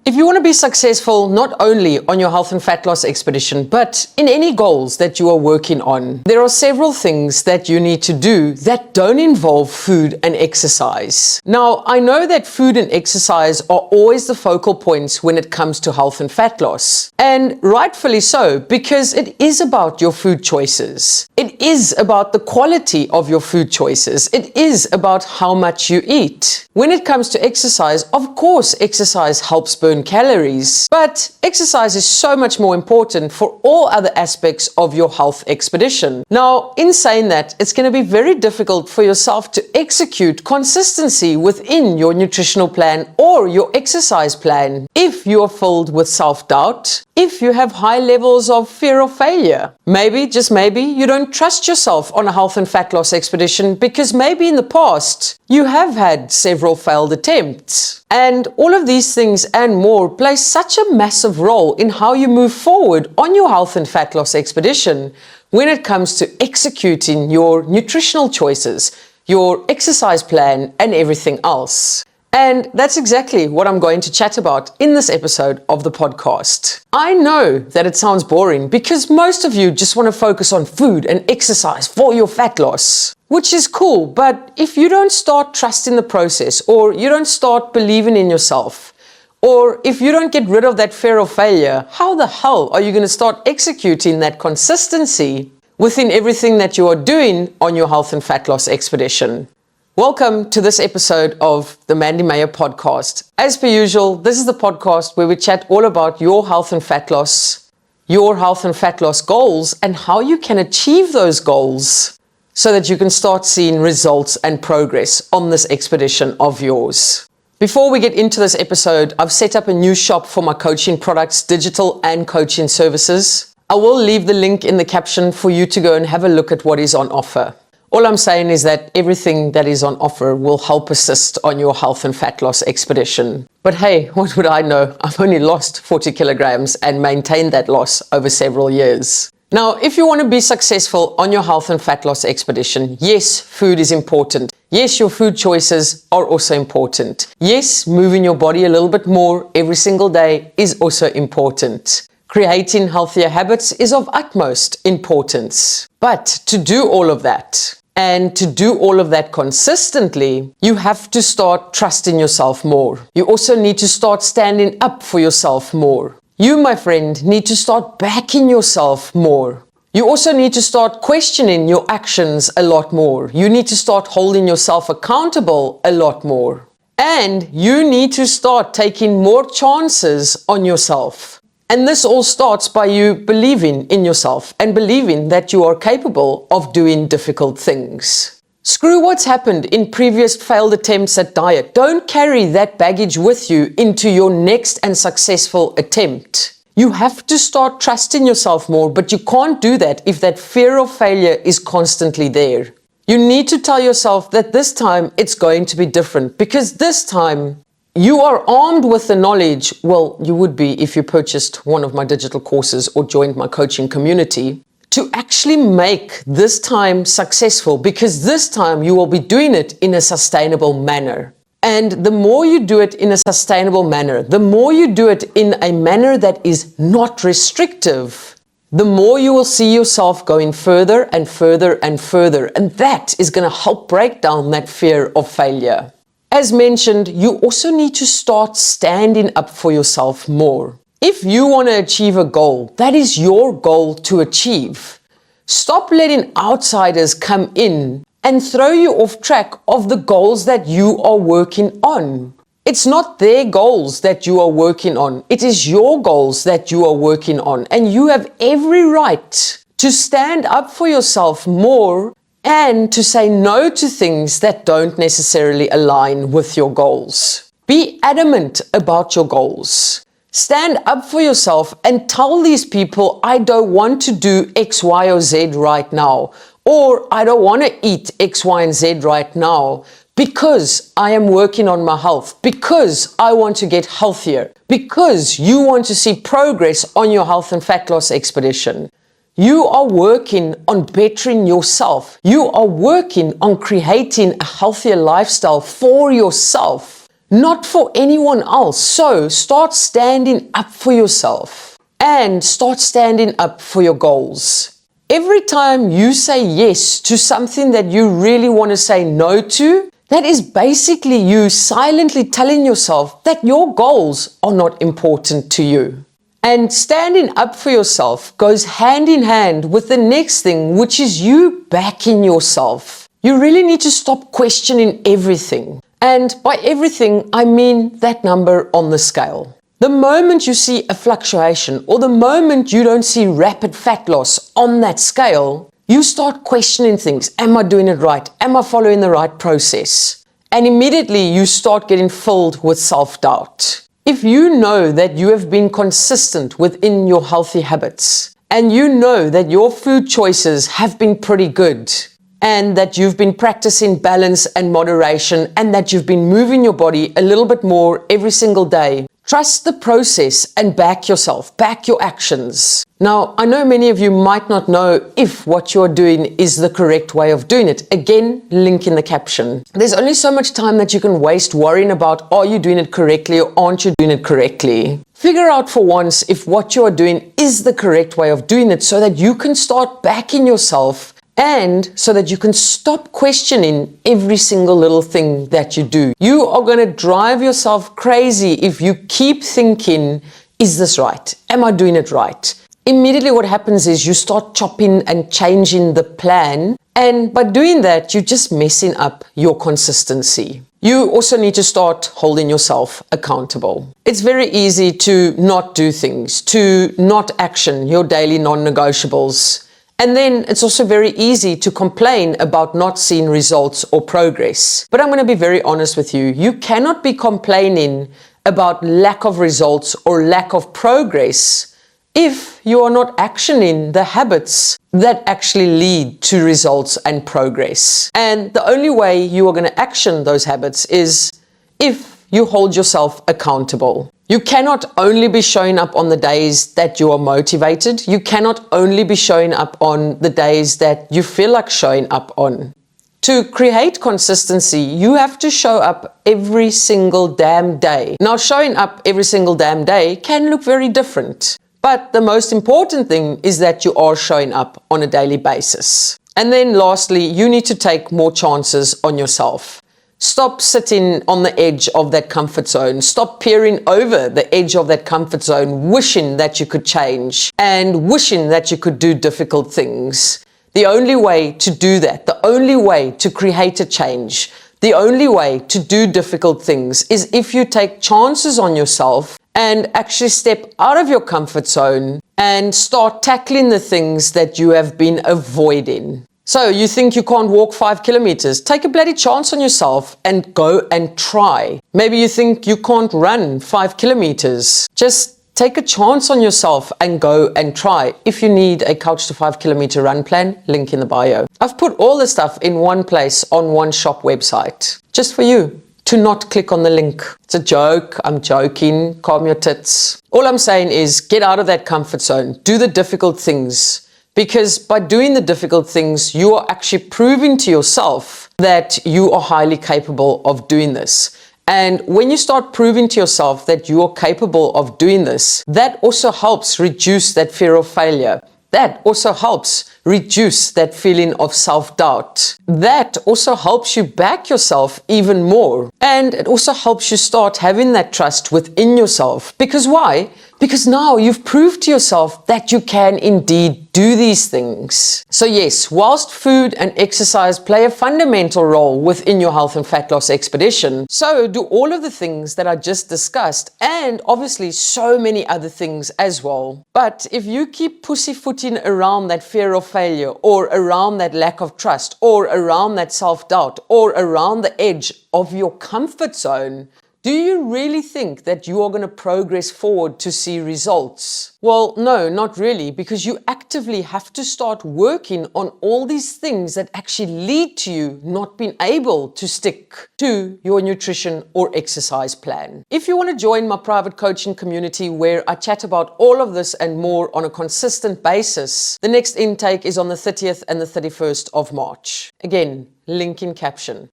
If you want to be successful not only on your health and fat loss expedition, but in any goals that you are working on, there are several things that you need to do that don't involve food and exercise. Now, I know that food and exercise are always the focal points when it comes to health and fat loss. And rightfully so, because it is about your food choices. It is about the quality of your food choices. It is about how much you eat. When it comes to exercise, of course, exercise helps burn calories, but exercise is so much more important for all other aspects of your health expedition. Now, in saying that, it's going to be very difficult for yourself to execute consistency within your nutritional plan or your exercise plan if you are filled with self-doubt, if you have high levels of fear of failure. Maybe, just maybe, you don't trust yourself on a health and fat loss expedition because maybe in the past you have had several failed attempts. And all of these things and more play such a massive role in how you move forward on your health and fat loss expedition when it comes to executing your nutritional choices, your exercise plan, and everything else. And that's exactly what I'm going to chat about in this episode of the podcast. I know that it sounds boring because most of you just want to focus on food and exercise for your fat loss, which is cool. But if you don't start trusting the process, or you don't start believing in yourself, or if you don't get rid of that fear of failure, how the hell are you going to start executing that consistency within everything that you are doing on your health and fat loss expedition? Welcome to this episode of the Mandy Meyer podcast. As per usual, this is the podcast where we chat all about your health and fat loss goals, and how you can achieve those goals so that you can start seeing results and progress on this expedition of yours. Before we get into this episode, I've set up a new shop for my coaching products, digital and coaching services. I will leave the link in the caption for you to go and have a look at what is on offer. All I'm saying is that everything that is on offer will help assist on your health and fat loss expedition. But hey, what would I know? I've only lost 40 kilograms and maintained that loss over several years. Now, if you want to be successful on your health and fat loss expedition, yes, food is important. Yes, your food choices are also important. Yes, moving your body a little bit more every single day is also important. Creating healthier habits is of utmost importance. But to do all of that, and to do all of that consistently, you have to start trusting yourself more. You also need to start standing up for yourself more. You, my friend, need to start backing yourself more. You also need to start questioning your actions a lot more. You need to start holding yourself accountable a lot more. And you need to start taking more chances on yourself. And this all starts by you believing in yourself and believing that you are capable of doing difficult things. Screw what's happened in previous failed attempts at diet. Don't carry that baggage with you into your next and successful attempt. You have to start trusting yourself more, but you can't do that if that fear of failure is constantly there. You need to tell yourself that this time it's going to be different, because this time you are armed with the knowledge. Well, you would be if you purchased one of my digital courses or joined my coaching community, to actually make this time successful, because this time you will be doing it in a sustainable manner. And the more you do it in a sustainable manner, the more you do it in a manner that is not restrictive, the more you will see yourself going further and further and further. And that is going to help break down that fear of failure. As mentioned, you also need to start standing up for yourself more. If you want to achieve a goal, that is your goal to achieve. Stop letting outsiders come in and throw you off track of the goals that you are working on. It's not their goals that you are working on. It is your goals that you are working on. And you have every right to stand up for yourself more and to say no to things that don't necessarily align with your goals. Be adamant about your goals. Stand up for yourself and tell these people, I don't want to do X, Y, or Z right now. Or I don't want to eat X, Y, and Z right now because I am working on my health, because I want to get healthier, because you want to see progress on your health and fat loss expedition. You are working on bettering yourself. You are working on creating a healthier lifestyle for yourself. not for anyone else. So start standing up for yourself and start standing up for your goals. Every time you say yes to something that you really want to say no to, that is basically you silently telling yourself that your goals are not important to you. And standing up for yourself goes hand in hand with the next thing, which is you backing yourself. You really need to stop questioning everything. And by everything, I mean that number on the scale. The moment you see a fluctuation or the moment you don't see rapid fat loss on that scale, you start questioning things. Am I doing it right? Am I following the right process? And immediately you start getting filled with self-doubt. If you know that you have been consistent within your healthy habits and you know that your food choices have been pretty good and that you've been practicing balance and moderation and that you've been moving your body a little bit more every single day, trust the process and back yourself, back your actions. Now, I know many of you might not know if what you're doing is the correct way of doing it. Again, link in the caption. There's only so much time that you can waste worrying about, are you doing it correctly or aren't you doing it correctly? Figure out for once if what you're doing is the correct way of doing it so that you can start backing yourself and so that you can stop questioning every single little thing that you do. You are going to drive yourself crazy if you keep thinking, is this right? Am I doing it right? Immediately what happens is you start chopping and changing the plan. And by doing that, you're just messing up your consistency. You also need to start holding yourself accountable. It's very easy to not do things, to not action your daily non-negotiables. And then it's also very easy to complain about not seeing results or progress. But I'm going to be very honest with you. You cannot be complaining about lack of results or lack of progress if you are not actioning the habits that actually lead to results and progress. And the only way you are going to action those habits is if you hold yourself accountable. You cannot only be showing up on the days that you are motivated. You cannot only be showing up on the days that you feel like showing up on. To create consistency, you have to show up every single damn day. Now, showing up every single damn day can look very different. But the most important thing is that you are showing up on a daily basis. And then lastly, you need to take more chances on yourself. Stop sitting on the edge of that comfort zone. Stop peering over the edge of that comfort zone, wishing that you could change and wishing that you could do difficult things. The only way to do that, the only way to create a change, the only way to do difficult things is if you take chances on yourself and actually step out of your comfort zone and start tackling the things that you have been avoiding. So you think you can't walk 5 kilometers? Take a bloody chance on yourself and go and try. Maybe you think you can't run 5 kilometers. Just take a chance on yourself and go and try. If you need a Couch to 5 kilometer run plan, link in the bio. I've put all the stuff in one place on one shop website, just for you to not click on the link. It's a joke. I'm joking. Calm your tits. All I'm saying is get out of that comfort zone. Do the difficult things. Because by doing the difficult things, you are actually proving to yourself that you are highly capable of doing this. And when you start proving to yourself that you are capable of doing this, that also helps reduce that fear of failure. That also helps reduce that feeling of self-doubt. That also helps you back yourself even more. And it also helps you start having that trust within yourself. Because why? Because now you've proved to yourself that you can indeed do these things. So yes, whilst food and exercise play a fundamental role within your health and fat loss expedition, so do all of the things that I just discussed, and obviously so many other things as well. But if you keep pussyfooting around that fear of failure, or around that lack of trust, or around that self-doubt, or around the edge of your comfort zone, do you really think that you are going to progress forward to see results? Well, no, not really, because you actively have to start working on all these things that actually lead to you not being able to stick to your nutrition or exercise plan. If you want to join my private coaching community where I chat about all of this and more on a consistent basis, the next intake is on the 30th and the 31st of March. Again, link in caption.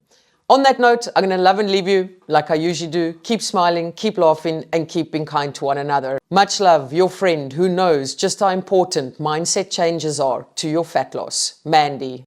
On that note, I'm going to love and leave you like I usually do. Keep smiling, keep laughing, and keep being kind to one another. Much love, your friend who knows just how important mindset changes are to your fat loss, Mandy.